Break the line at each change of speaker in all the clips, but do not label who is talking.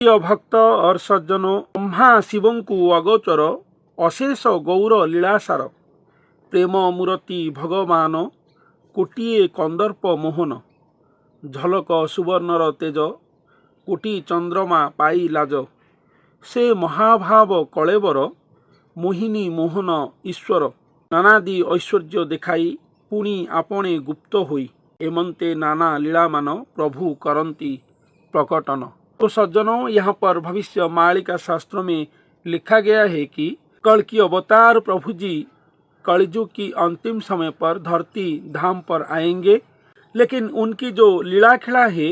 प्रिय भक्त और सज्जनों, ब्रह्मा शिवं को अगोचर अशेष गौर लीलासार प्रेम मूर्ति भगवान कोटिए कंदर्प मोहन झलक सुवर्णर तेज कोटि चंद्रमा पाई लाज से महाभाव कलेवर मोहिनी मोहन ईश्वर नानादि ऐश्वर्य देखाई पुणी आपणे गुप्त होई एमंते नाना लीलामान प्रभु करंती प्रकटन। तो सज्जनों, यहाँ पर भविष्य मालिका शास्त्र में लिखा गया है कि कल की अवतार प्रभु जी कलयुग की अंतिम समय पर धरती धाम पर आएंगे, लेकिन उनकी जो लीला खेला है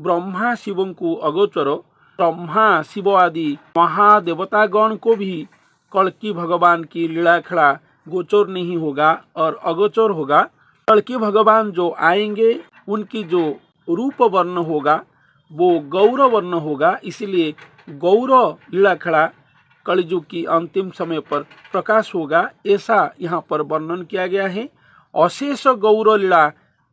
ब्रह्मा शिवों को अगोचर, ब्रह्मा शिव आदि महादेवतागण को भी कल की भगवान की लीला खेला गोचर नहीं होगा और अगोचर होगा। कल की भगवान जो आएंगे उनकी जो रूप वर्ण होगा वो गौर वर्ण होगा, इसलिए गौर लीला खेला कलयुग की अंतिम समय पर प्रकाश होगा, ऐसा यहाँ पर वर्णन किया गया है। अशेष गौर लीला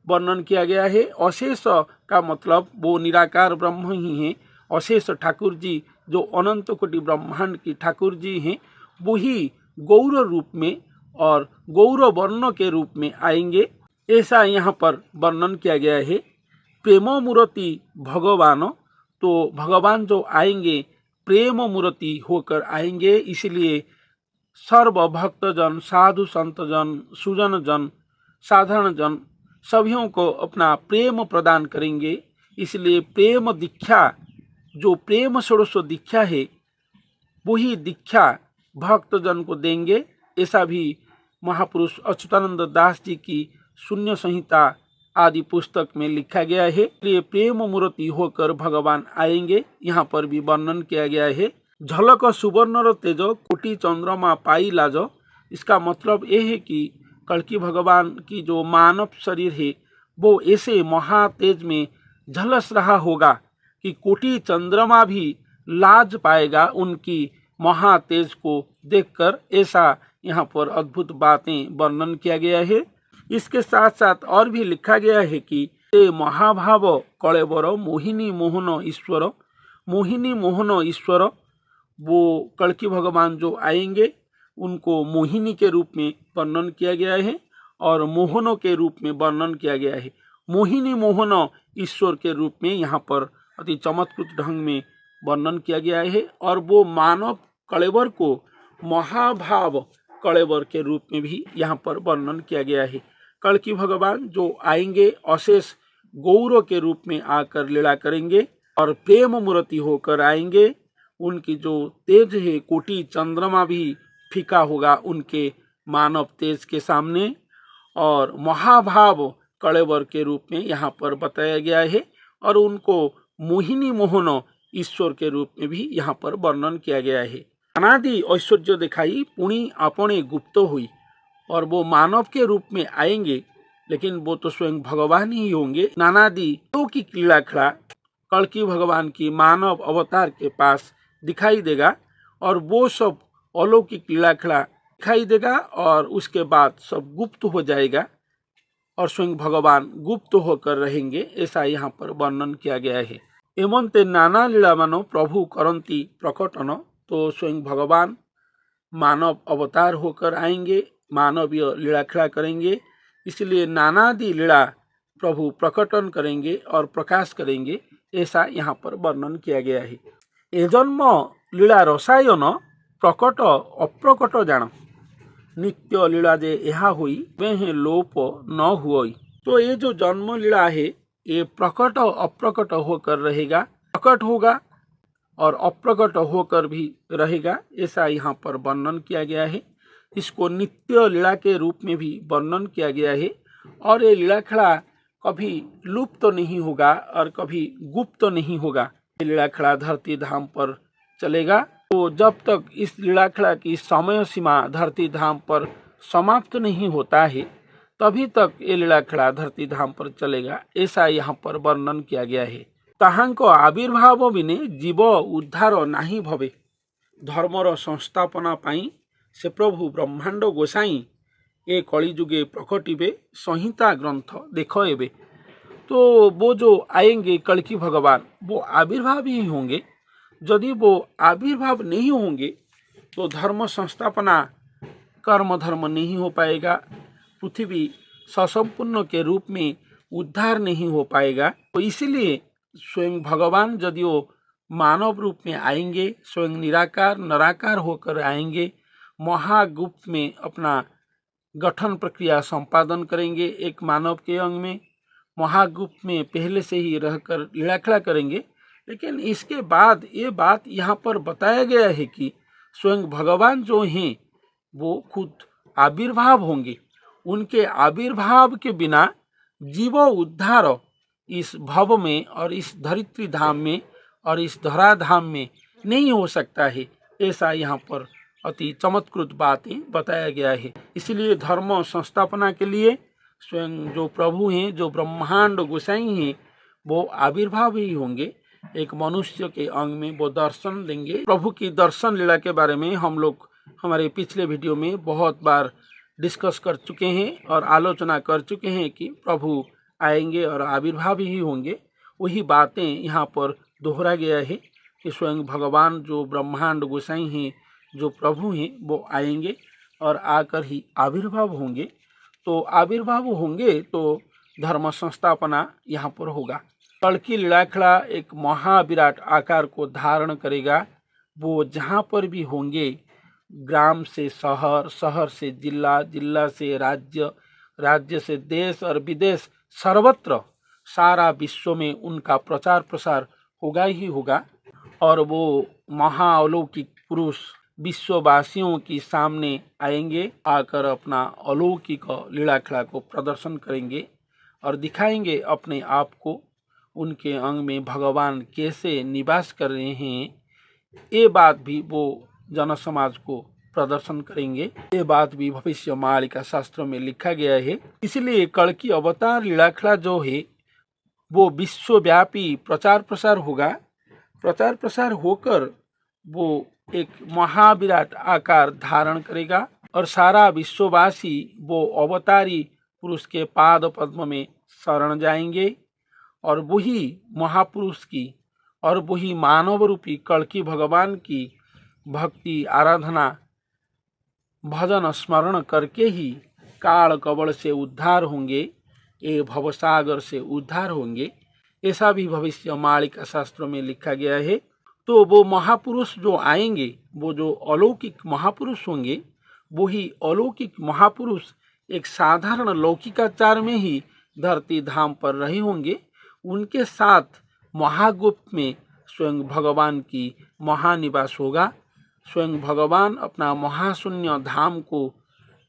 वर्णन किया गया है। अशेष का मतलब वो निराकार ब्रह्म ही है। अशेष ठाकुर जी जो अनंत कोटि ब्रह्मांड की ठाकुर जी हैं, वही गौर रूप में और गौर वर्ण के रूप में आएंगे, ऐसा यहाँ पर वर्णन किया गया है। प्रेम मूर्ति भगवान, तो भगवान जो आएंगे प्रेम मूर्ति होकर आएंगे, इसलिए सर्व भक्तजन, साधु संतजन, सुजन जन, साधारण जन सभी को अपना प्रेम प्रदान करेंगे। इसलिए प्रेम दीक्षा, जो प्रेम षोडश दीक्षा है वही दीक्षा भक्तजन को देंगे, ऐसा भी महापुरुष अच्युतानंद दास जी की शून्य संहिता आदि पुस्तक में लिखा गया है। इसलिए प्रेम मूर्ति होकर भगवान आएंगे, यहाँ पर भी वर्णन किया गया है। झलक सुवर्ण तेज कोटि चंद्रमा पाई लाज, इसका मतलब यह है कि कल्कि भगवान की जो मानव शरीर है वो ऐसे महातेज में झलस रहा होगा कि कोटि चंद्रमा भी लाज पाएगा उनकी महातेज को देखकर, ऐसा यहाँ पर अद्भुत बातें वर्णन किया गया है। इसके साथ साथ और भी लिखा गया है कि ते महाभाव कलेवर मोहिनी मोहन ईश्वर। मोहिनी मोहन ईश्वर, वो कल्कि भगवान जो आएंगे उनको मोहिनी के रूप में वर्णन किया गया है और मोहनों के रूप में वर्णन किया गया है। मोहिनी मोहन ईश्वर के रूप में यहाँ पर अति चमत्कृत ढंग में वर्णन किया गया है और वो मानव कलेवर को महाभाव कलेवर के रूप में भी यहाँ पर वर्णन किया गया है। कल्कि भगवान जो आएंगे अशेष गौर के रूप में आकर लीला करेंगे और प्रेम मूर्ति होकर आएंगे। उनकी जो तेज है कोटि चंद्रमा भी फीका होगा उनके मानव तेज के सामने, और महाभाव कलेवर के रूप में यहाँ पर बताया गया है और उनको मोहिनी मोहन ईश्वर के रूप में भी यहाँ पर वर्णन किया गया है। अनादि ऐश्वर्य दिखाई पुणी आपणे गुप्त हुई, और वो मानव के रूप में आएंगे, लेकिन वो तो स्वयं भगवान ही होंगे। नानादि की लीला खेला कल्कि भगवान की मानव अवतार के पास दिखाई देगा और वो सब अलौकिक लीला खेला दिखाई देगा और उसके बाद सब गुप्त हो जाएगा और स्वयं भगवान गुप्त होकर रहेंगे, ऐसा यहाँ पर वर्णन किया गया है। एमंते नाना लीला मानो प्रभु करंती प्रकटन, तो स्वयं भगवान मानव अवतार होकर आएंगे, मानवीय लीला खेला करेंगे, इसलिए नानादि लीला प्रभु प्रकटन करेंगे और प्रकाश करेंगे, ऐसा यहाँ पर वर्णन किया गया है। ए जन्म लीला रसायन प्रकट अप्रकट जान, नित्य लीला जे यहा हुई वह लोप न हुई। तो ये जो जन्म लीला है ये प्रकट अप्रकट होकर रहेगा, प्रकट होगा और अप्रकट होकर भी रहेगा, ऐसा यहाँ पर वर्णन किया गया है। इसको नित्य लीला के रूप में भी वर्णन किया गया है और ये लीला खेला कभी लुप्त तो नहीं होगा और कभी गुप्त तो नहीं होगा। ये लीला खेला धरती धाम पर चलेगा, तो जब तक इस लीला खेला की समय सीमा धरती धाम पर समाप्त नहीं होता है तभी तक ये लीला खेला धरती धाम पर चलेगा, ऐसा यहाँ पर वर्णन किया गया है। ताहांक आविर्भाव बिने जीव उद्धार नाही भवे, धर्मर संस्थापना पाई से प्रभु ब्रह्मांड गोसाई ए कलिजुगे प्रकटिबे संहिता ग्रंथ देख एबे। तो वो जो आएंगे कल्कि भगवान वो आविर्भाव ही होंगे, यदि वो आविर्भाव नहीं होंगे तो धर्म संस्थापना, कर्म धर्म नहीं हो पाएगा, पृथ्वी ससंपूर्ण के रूप में उद्धार नहीं हो पाएगा। तो इसलिए स्वयं भगवान यदि वो मानव रूप में आएंगे, स्वयं निराकार निराकार होकर आएंगे, महागुप्त में अपना गठन प्रक्रिया संपादन करेंगे, एक मानव के अंग में महागुप्त में पहले से ही रहकर लीलाखला करेंगे। लेकिन इसके बाद ये बात यहाँ पर बताया गया है कि स्वयं भगवान जो हैं वो खुद आविर्भाव होंगे। उनके आविर्भाव के बिना जीव उद्धार इस भव में और इस धरित्री धाम में और इस धराधाम में नहीं हो सकता है। ऐसा यहाँ पर अति चमत्कृत बातें बताया गया है। इसलिए धर्म संस्थापना के लिए स्वयं जो प्रभु हैं, जो ब्रह्मांड गोसाई हैं, वो आविर्भाव ही होंगे। एक मनुष्य के अंग में वो दर्शन देंगे। प्रभु की दर्शन लीला के बारे में हम लोग हमारे पिछले वीडियो में बहुत बार डिस्कस कर चुके हैं और आलोचना कर चुके हैं कि प्रभु आएंगे और आविर्भाव ही होंगे। वही बातें यहाँ पर दोहरा गया है कि स्वयं भगवान जो ब्रह्मांड गोसाई हैं, जो प्रभु हैं, वो आएंगे और आकर ही आविर्भाव होंगे। तो आविर्भाव होंगे तो धर्म संस्थापना यहाँ पर होगा। कल्कि लीलाखला एक महाविराट आकार को धारण करेगा। वो जहाँ पर भी होंगे, ग्राम से शहर, शहर से जिला, जिला से राज्य, राज्य से देश और विदेश, सर्वत्र सारा विश्व में उनका प्रचार प्रसार होगा ही होगा। और वो महाअलौकिक पुरुष विश्ववासियों के सामने आएंगे, आकर अपना अलौकिक लीलाखला को प्रदर्शन करेंगे और दिखाएंगे अपने आप को। उनके अंग में भगवान कैसे निवास कर रहे हैं, ये बात भी वो जन समाज को प्रदर्शन करेंगे। ये बात भी भविष्यवाणी शास्त्र में लिखा गया है। इसलिए कल्कि अवतार लीलाखला जो है वो विश्वव्यापी प्रचार प्रसार होगा। प्रचार प्रसार होकर वो एक महाविराट आकार धारण करेगा और सारा विश्ववासी वो अवतारी पुरुष के पाद पद्म में शरण जाएंगे और वही महापुरुष की और वही मानव रूपी कल्कि भगवान की भक्ति, आराधना, भजन, स्मरण करके ही काल कवल से उद्धार होंगे, ये भवसागर से उद्धार होंगे। ऐसा भी भविष्यवाणी शास्त्रों में लिखा गया है। तो वो महापुरुष जो आएंगे, वो जो अलौकिक महापुरुष होंगे, वही अलौकिक महापुरुष एक साधारण लौकिकाचार में ही धरती धाम पर रहे होंगे। उनके साथ महागुप्त में स्वयं भगवान की महानिवास होगा। स्वयं भगवान अपना महाशून्य धाम को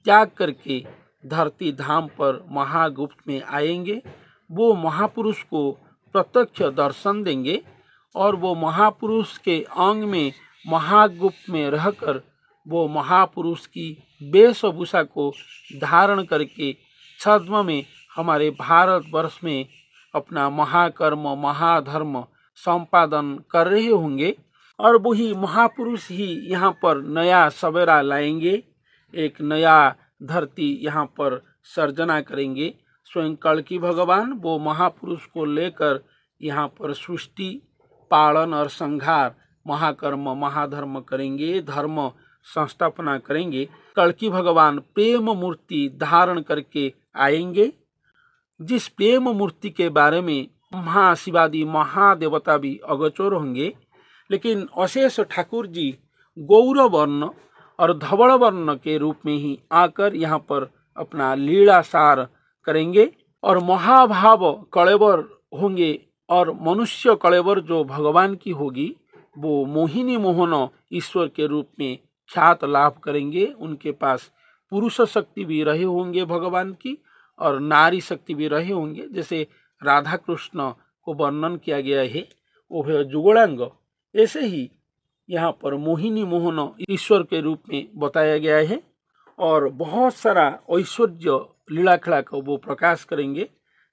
त्याग करके धरती धाम पर महागुप्त में आएंगे। वो महापुरुष को प्रत्यक्ष दर्शन देंगे और वो महापुरुष के अंग में महागुप्त में रहकर वो महापुरुष की वेशभूषा को धारण करके छद्म में हमारे भारतवर्ष में अपना महाकर्म, महाधर्म संपादन कर रहे होंगे। और वही महापुरुष ही यहाँ पर नया सवेरा लाएंगे, एक नया धरती यहाँ पर सर्जना करेंगे। स्वयं कल्कि भगवान वो महापुरुष को लेकर यहाँ पर सृष्टि, पालन और संहार, महाकर्म, महाधर्म करेंगे, धर्म संस्थापना करेंगे। कल्कि भगवान प्रेम मूर्ति धारण करके आएंगे, जिस प्रेम मूर्ति के बारे में महाशिवादि महादेवता भी अगोचर होंगे। लेकिन अशेष ठाकुर जी गौर वर्ण और धवल वर्ण के रूप में ही आकर यहाँ पर अपना लीला सार करेंगे और महाभाव कलेवर होंगे। और मनुष्य कलेवर जो भगवान की होगी, वो मोहिनी मोहन ईश्वर के रूप में ख्यात लाभ करेंगे। उनके पास पुरुष शक्ति भी रहे होंगे भगवान की और नारी शक्ति भी रहे होंगे। जैसे राधा कृष्ण को वर्णन किया गया है वो जुगड़ांग, ऐसे ही यहाँ पर मोहिनी मोहन ईश्वर के रूप में बताया गया है। और बहुत सारा ऐश्वर्य लीलाखला को वो प्रकाश करेंगे,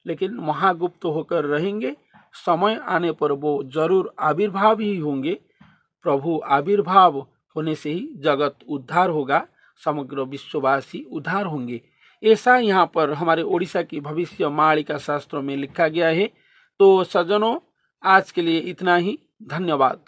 लेकिन महागुप्त होकर रहेंगे। समय आने पर वो जरूर आविर्भाव ही होंगे। प्रभु आविर्भाव होने से ही जगत उद्धार होगा, समग्र विश्ववासी उद्धार होंगे। ऐसा यहाँ पर हमारे ओडिशा की भविष्यवाणी शास्त्रों में लिखा गया है। तो सज्जनों, आज के लिए इतना ही। धन्यवाद।